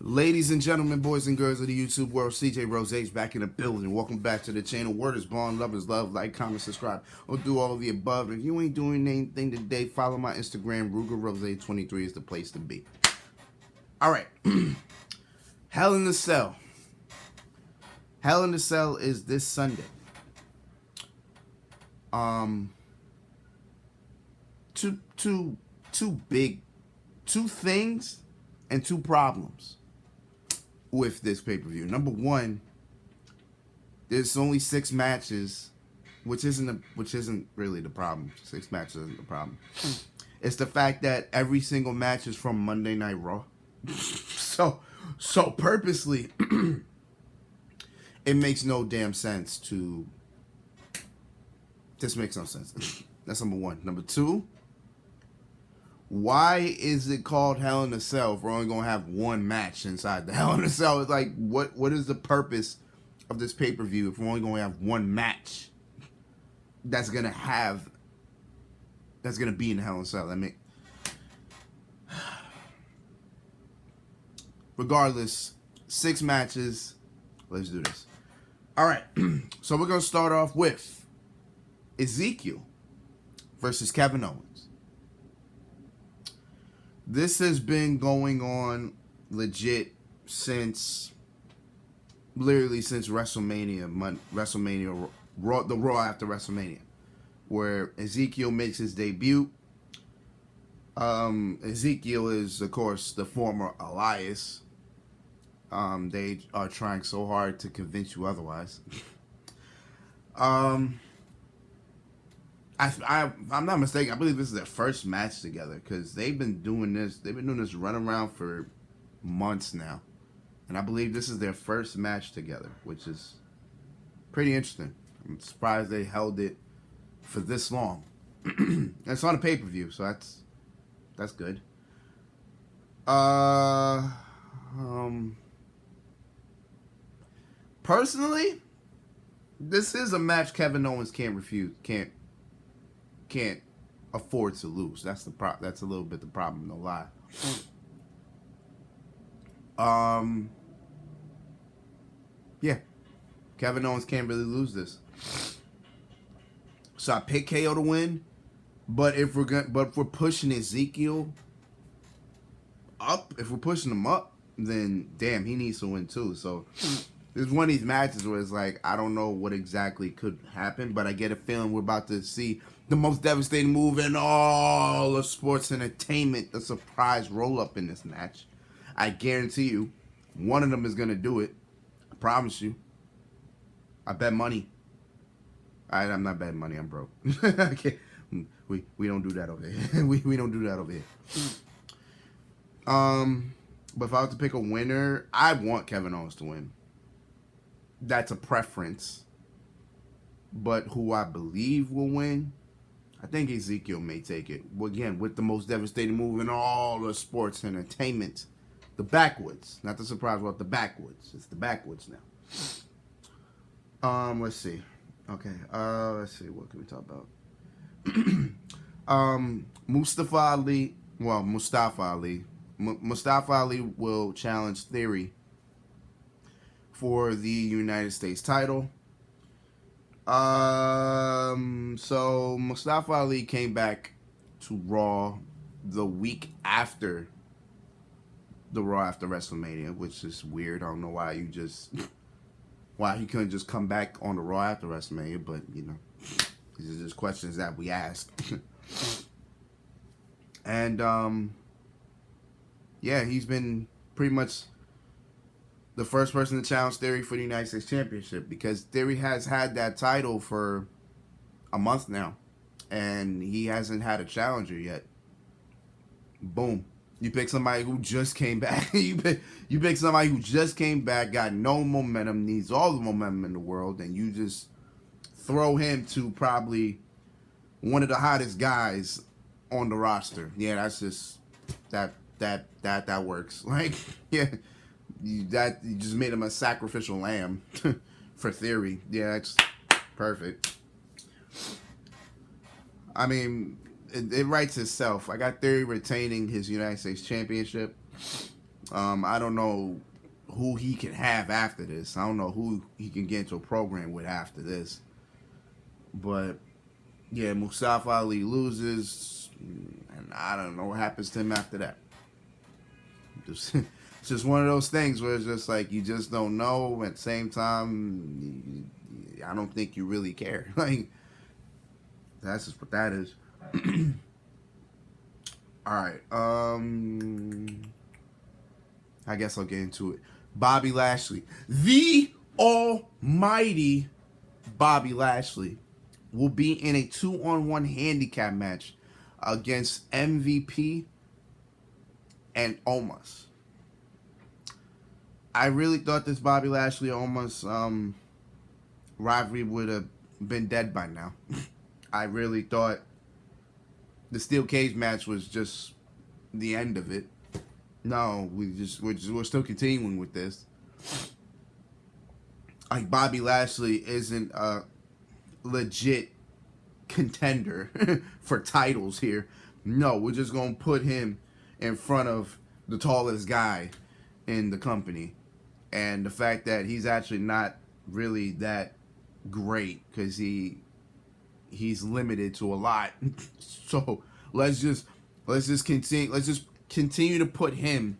Ladies and gentlemen, boys and girls of the YouTube world, CJ Rose's back in the building. Welcome back to the channel. Word is bond, love is love. Like, comment, subscribe, or do all of the above. If you ain't doing anything today, follow my Instagram. RugerRose23 is the place to be. All right. Hell in the Cell. Hell in the Cell is this Sunday. Two things and two problems with this pay-per-view. Number one, there's only 6 matches, which isn't really the problem. 6 matches isn't the problem. It's the fact that every single match is from Monday Night Raw. so purposely, it makes no damn sense to. This makes no sense. That's number one. Number two, why is it called Hell in a Cell if we're only going to have one match inside the Hell in a Cell? It's like, what is the purpose of this pay-per-view if we're only going to have one match that's going to be in the Hell in a Cell? I mean, regardless, 6 matches. Let's do this. All right. So we're going to start off with Ezekiel versus Kevin Owens. This has been going on legit literally since WrestleMania, the Raw after WrestleMania, where Ezekiel makes his debut. Ezekiel is, of course, the former Elias. They are trying so hard to convince you otherwise. I'm not mistaken, I believe this is their first match together, because they've been doing this run around for months now, and I believe this is their first match together, which is pretty interesting. I'm surprised they held it for this long. It's on a pay-per-view, so that's good. Personally, this is a match Kevin Owens can't afford to lose. That's a little bit the problem, no lie. Yeah, Kevin Owens can't really lose this. So I pick KO to win, but if we're pushing Ezekiel up, if we're pushing him up, then damn, he needs to win too. So this is one of these matches where it's like, I don't know what exactly could happen, but I get a feeling we're about to see the most devastating move in all of sports entertainment, the surprise roll-up in this match. I guarantee you, one of them is going to do it. I promise you. I bet money. I'm not betting money, I'm broke. Okay. We don't do that over here. we don't do that over here. But if I was to pick a winner, I want Kevin Owens to win. That's a preference. But who I believe will win, I think Ezekiel may take it. Again, with the most devastating move in all of sports entertainment. The backwoods. Not the surprise about the backwoods. It's the backwoods now. Let's see. Okay. Let's see. What can we talk about? Mustafa Ali. Mustafa Ali will challenge Theory for the United States title. So Mustafa Ali came back to Raw the week after the Raw after WrestleMania, which is weird. I don't know why he couldn't just come back on the Raw after WrestleMania, but you know, these are just questions that we asked. And yeah, he's been pretty much the first person to challenge Theory for the United States Championship, because Theory has had that title for a month now, and he hasn't had a challenger yet. Boom. You pick somebody who just came back. you pick somebody who just came back, got no momentum, needs all the momentum in the world, and you just throw him to probably one of the hottest guys on the roster. Yeah, that's just that works. Like, yeah. You just made him a sacrificial lamb for Theory. Yeah, that's perfect. I mean, it writes itself. I got Theory retaining his United States Championship. I don't know who he can have after this. I don't know who he can get into a program with after this. But yeah, Mustafa Ali loses, and I don't know what happens to him after that. It's just one of those things where it's just like you just don't know. At the same time, I don't think you really care. Like that's just what that is. All right. I guess I'll get into it. Bobby Lashley, the almighty Bobby Lashley, will be in a 2-on-1 handicap match against MVP and Omos. I really thought this Bobby Lashley Omos rivalry would have been dead by now. I really thought the steel cage match was just the end of it. No, we're still continuing with this. Like Bobby Lashley isn't a legit contender for titles here. No, we're just gonna put him in front of the tallest guy in the company, and the fact that he's actually not really that great because he's limited to a lot. So let's just continue to put him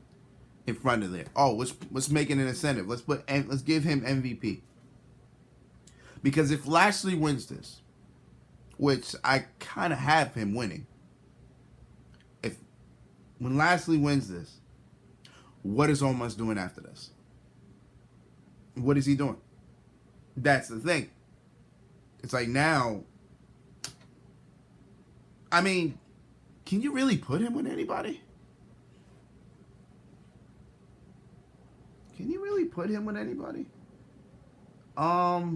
in front of there. Oh, let's make it an incentive. Let's give him MVP. Because if Lashley wins this, which I kind of have him winning, when Lashley wins this, what is Omos doing after this? What is he doing? That's the thing. It's like now, I mean, can you really put him with anybody? Can you really put him with anybody? Not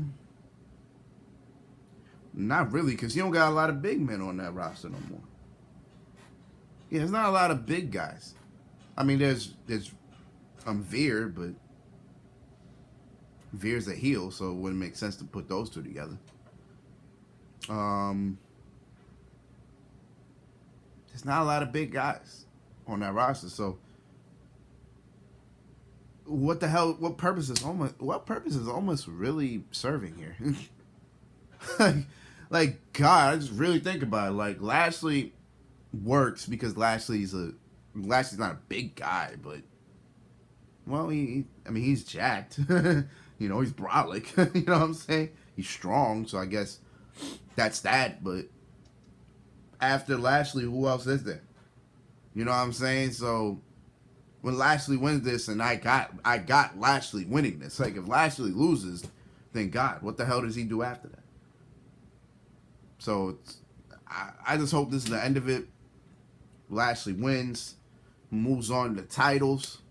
really, because you don't got a lot of big men on that roster no more. Yeah, there's not a lot of big guys. I mean, there's Veer, but Veer's a heel, so it wouldn't make sense to put those two together. There's not a lot of big guys on that roster, so what the hell? What purpose is Omos really serving here? like God, I just really think about it. Like Lashley works because Lashley's not a big guy, but well, he's jacked. You know, he's brolic. You know what I'm saying? He's strong, so I guess that's that. But after Lashley, who else is there? You know what I'm saying? So when Lashley wins this, and I got Lashley winning this. Like if Lashley loses, then God, what the hell does he do after that? So I just hope this is the end of it. Lashley wins, moves on to titles.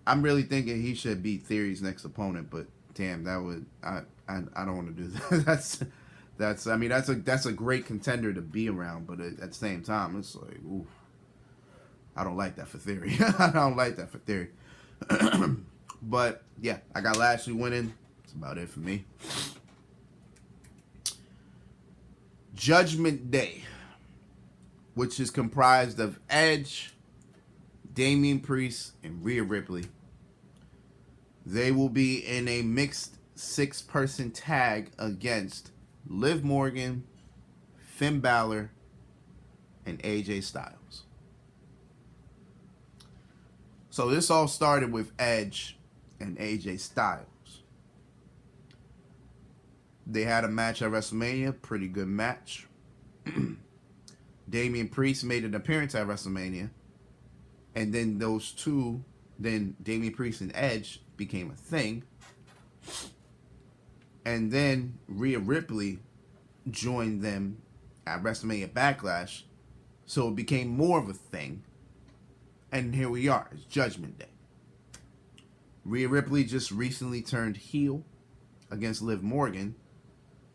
I'm really thinking he should beat Theory's next opponent, but damn, that would I don't want to do that. That's a great contender to be around, but at the same time, it's like, oof, I don't like that for Theory. I don't like that for Theory. But yeah, I got Lashley winning. That's about it for me. Judgment Day, which is comprised of Edge, Damian Priest, and Rhea Ripley. They will be in a mixed 6-person tag against Liv Morgan, Finn Balor, and AJ Styles. So this all started with Edge and AJ Styles. They had a match at WrestleMania, pretty good match. Damian Priest made an appearance at WrestleMania. And then Damian Priest and Edge became a thing. And then Rhea Ripley joined them at WrestleMania Backlash. So it became more of a thing. And here we are. It's Judgment Day. Rhea Ripley just recently turned heel against Liv Morgan.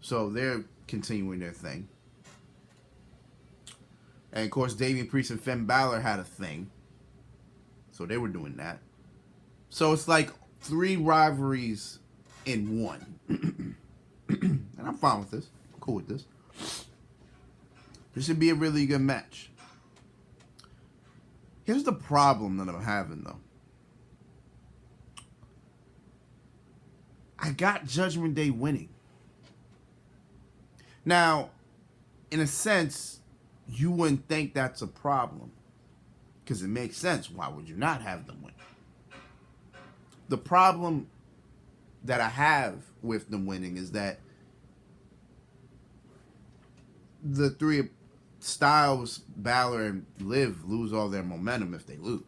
So they're continuing their thing. And of course, Damian Priest and Finn Balor had a thing. So they were doing that. So it's like 3 rivalries in one. And I'm fine with this. I'm cool with this. This should be a really good match. Here's the problem that I'm having, though. I got Judgment Day winning. Now, in a sense, you wouldn't think that's a problem. Because it makes sense. Why would you not have them win? The problem that I have with them winning is that the three Styles, Balor, and Liv lose all their momentum if they lose.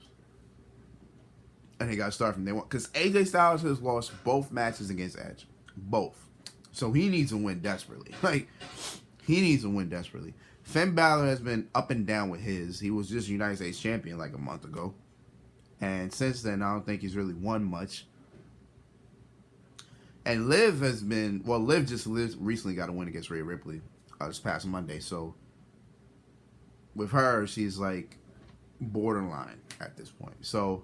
And they got to start from day one. Because AJ Styles has lost both matches against Edge. Both. So he needs to win desperately. He needs to win desperately. Finn Balor has been up and down with his. He was just United States champion like a month ago. And since then, I don't think he's really won much. And Liv has been... Well, Liv recently got a win against Rhea Ripley this past Monday. So, with her, she's like borderline at this point. So,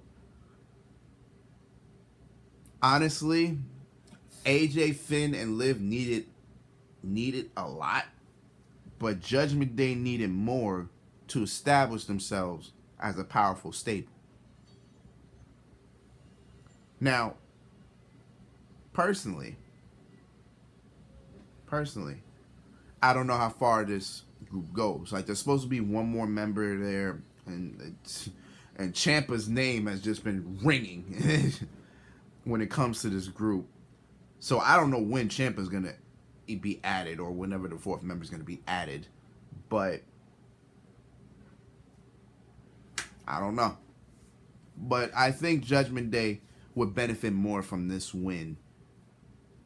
honestly, AJ, Finn, and Liv needed a lot. But Judgment Day needed more to establish themselves as a powerful stable. Now, personally, I don't know how far this group goes. Like, there's supposed to be one more member there, and Ciampa's name has just been ringing when it comes to this group. So I don't know when Ciampa's gonna be added or whenever the fourth member is gonna be added, but I don't know. But I think Judgment Day would benefit more from this win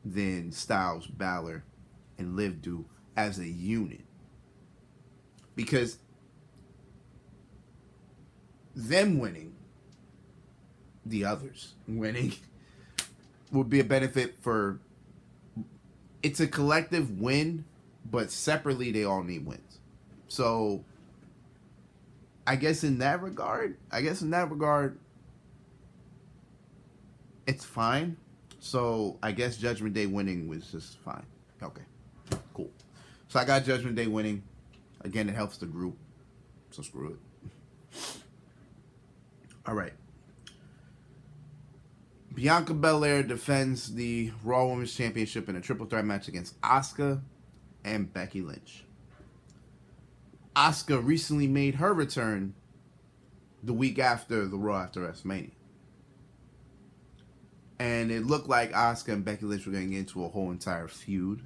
than Styles, Balor, and Liv do as a unit. Because them winning, the others winning, would be a benefit for... It's a collective win, but separately they all need wins. So, I guess in that regard, it's fine. So, I guess Judgment Day winning was just fine. Okay, cool. So, I got Judgment Day winning. Again, it helps the group. So, screw it. All right. Bianca Belair defends the Raw Women's Championship in a triple threat match against Asuka and Becky Lynch. Asuka recently made her return the week after the Raw after WrestleMania. And it looked like Asuka and Becky Lynch were going to get into a whole entire feud.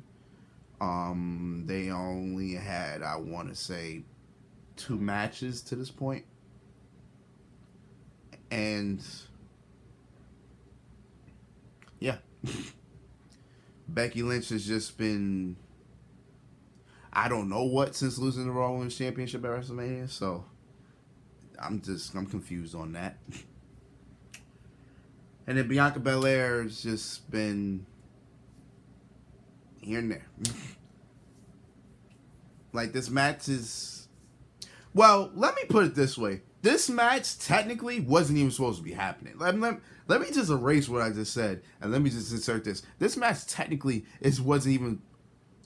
They only had, I want to say, 2 matches to this point. And yeah. Becky Lynch has just been, I don't know what, since losing the Raw Women's Championship at WrestleMania. So I'm confused on that. And then Bianca Belair has just been here and there. Like, this match is... Well, let me put it this way. This match technically wasn't even supposed to be happening. Let me just erase what I just said, and let me just insert this. This match technically wasn't even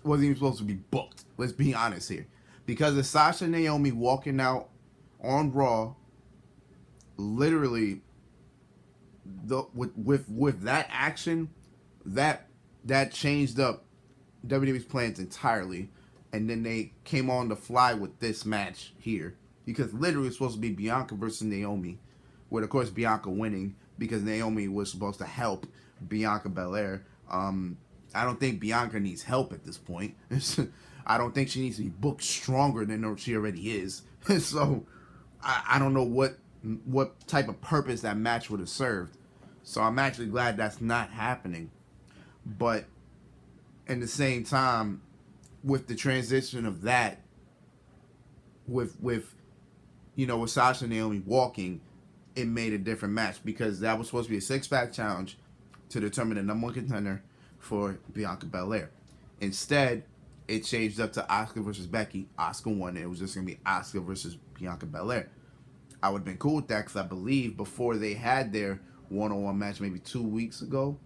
supposed to be booked. Let's be honest here. Because of Sasha and Naomi walking out on Raw, literally... with that action, that changed up WWE's plans entirely, and then they came on the fly with this match here, because literally it's supposed to be Bianca versus Naomi, with of course Bianca winning because Naomi was supposed to help Bianca Belair. I don't think Bianca needs help at this point. I don't think she needs to be booked stronger than she already is. So I don't know what type of purpose that match would have served. So I'm actually glad that's not happening. But at the same time, with the transition of that, with Sasha and Naomi walking, it made a different match, because that was supposed to be a 6-pack challenge to determine the number 1 contender for Bianca Belair. Instead, it changed up to Asuka versus Becky. Asuka won, and it was just going to be Asuka versus Bianca Belair. I would have been cool with that, because I believe before they had their one-on-one match maybe 2 weeks ago.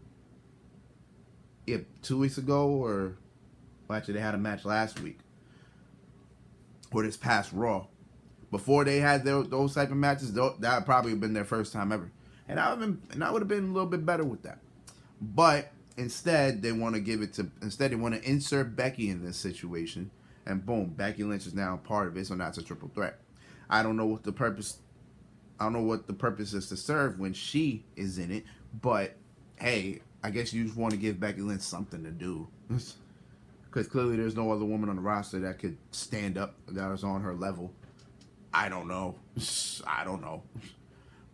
Yeah, 2 weeks ago, or... Well, actually, they had a match last week. Or this past Raw. before they had those type of matches, that would probably have been their first time ever, and I would have been a little bit better with that. But instead, they want to insert Becky in this situation, and boom, Becky Lynch is now part of it. So now it's a triple threat. I don't know what the purpose. I don't know what the purpose is to serve when she is in it, but hey, I guess you just want to give Becky Lynch something to do. Because clearly there's no other woman on the roster that could stand up that is on her level. I don't know.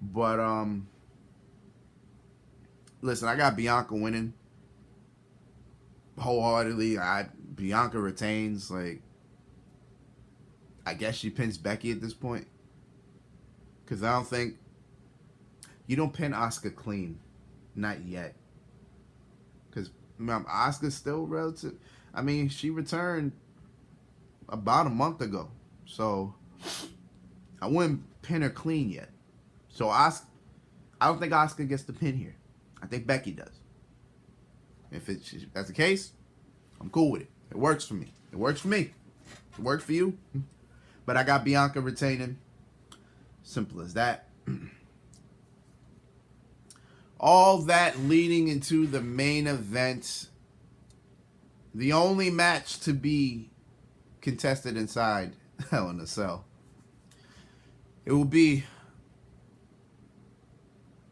But, listen, I got Bianca winning wholeheartedly. Bianca retains. Like, I guess she pins Becky at this point. Because I don't think... You don't pin Asuka clean. Not yet. Because Asuka's still relative... I mean, she returned about a month ago. So, I wouldn't pin her clean yet. So, I don't think Asuka gets the pin here. I think Becky does. If that's the case, I'm cool with it. It works for me. It works for me. It works for you. But I got Bianca retaining. Simple as that. All that leading into the main event. The only match to be contested inside Hell in a Cell. It will be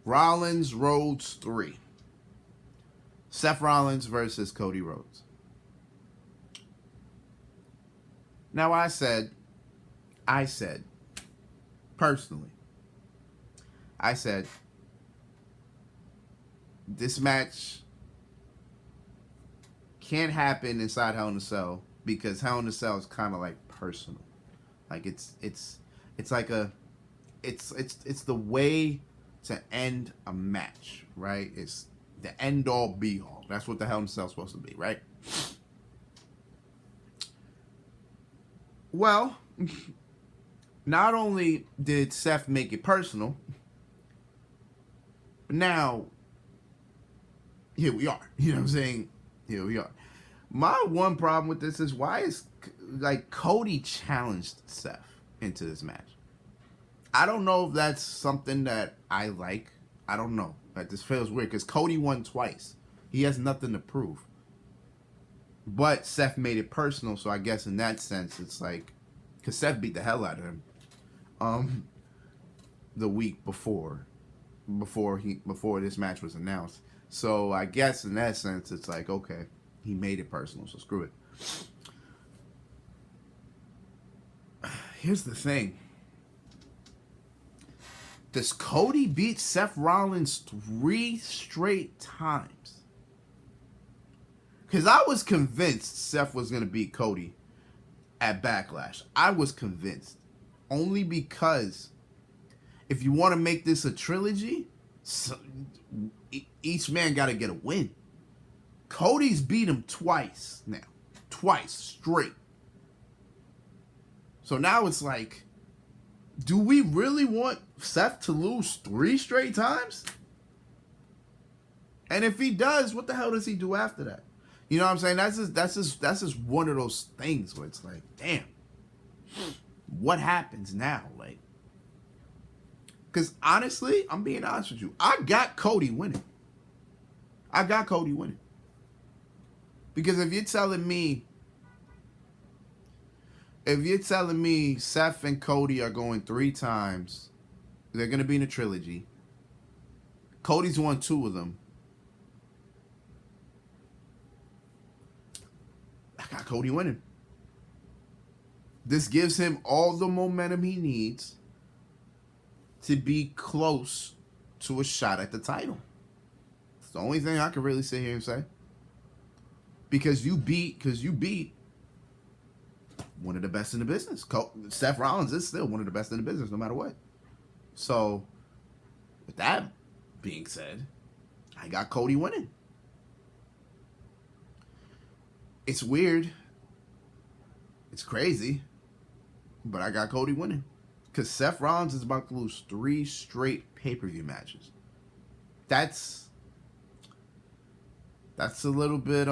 Rollins Rhodes 3. Seth Rollins versus Cody Rhodes. Now I said, personally, this match can't happen inside Hell in a Cell because Hell in a Cell is kind of like personal. Like it's like it's the way to end a match, right? It's the end all be all. That's what the Hell in a Cell is supposed to be, right? Well, not only did Seth make it personal, but now here we are. You know what I'm saying? Here we are. My one problem with this is why is like Cody challenged Seth into this match. I don't know if that's something that I like. I don't know. Like, this feels weird because Cody won twice. He has nothing to prove. But Seth made it personal, so I guess in that sense it's like, because Seth beat the hell out of him the week before this match was announced. So I guess in that sense it's like, okay, he made it personal, so screw it. Here's the thing. Does Cody beat Seth Rollins 3 straight times? Because I was convinced Seth was going to beat Cody at Backlash. I was convinced. Only because if you want to make this a trilogy, each man got to get a win. Cody's beat him twice now. Twice straight. So now it's like, do we really want Seth to lose 3 straight times? And if he does, what the hell does he do after that? You know what I'm saying? That's just one of those things where it's like, damn, what happens now? Like, because honestly, I'm being honest with you, I got Cody winning. Because if you're telling me Seth and Cody are going 3 times, they're going to be in a trilogy. Cody's won 2 of them. I got Cody winning. This gives him all the momentum he needs to be close to a shot at the title. It's the only thing I can really sit here and say. Because you beat one of the best in the business. Seth Rollins is still one of the best in the business, no matter what. So, with that being said, I got Cody winning. It's weird. It's crazy. But I got Cody winning. Because Seth Rollins is about to lose 3 straight pay-per-view matches. That's a little bit,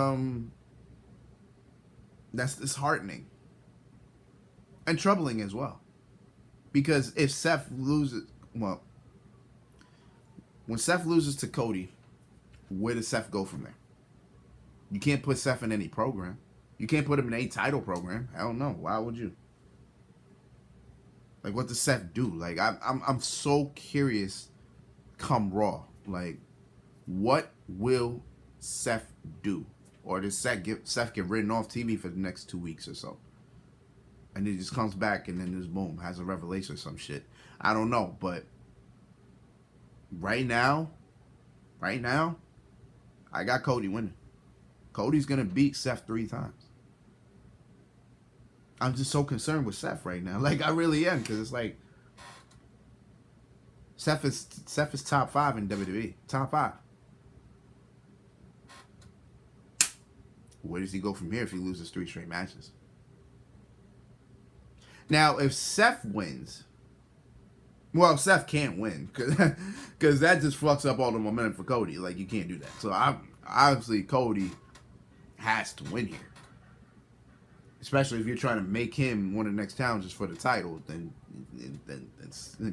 that's disheartening. And troubling as well. Because if Seth loses, well, when Seth loses to Cody, where does Seth go from there? You can't put Seth in any program. You can't put him in any title program. Hell no. Why would you? Like, what does Seth do? Like, I'm so curious. Come Raw, like, what will Seth do? Or does Seth get written off TV for the next 2 weeks or so? And he just comes back and then just boom, has a revelation or some shit. I don't know, but right now, I got Cody winning. Cody's gonna beat Seth 3 times. I'm just so concerned with Seth right now. Like, I really am, because it's like Seth is top 5 in WWE. Top 5. Where does he go from here if he loses 3 straight matches? Now, if Seth wins, well, Seth can't win because that just fucks up all the momentum for Cody. Like, you can't do that. So, obviously, Cody has to win here. Especially if you're trying to make him one of the next challenges for the title, then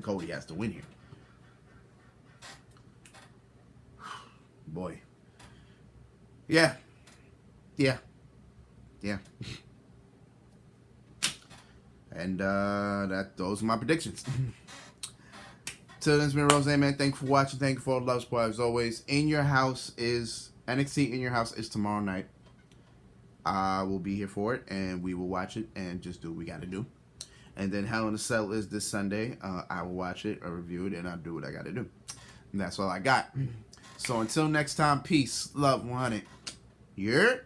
Cody has to win here. Boy. Yeah. And those are my predictions. Till then, it's been Rose, man. Thank you for watching. Thank you for all the love, support, as always. NXT In Your House is tomorrow night. I will be here for it, and we will watch it and just do what we got to do. And then Hell in a Cell is this Sunday. I will watch it, or review it, and I'll do what I got to do. And that's all I got. So until next time, peace, love, 100. Yeah.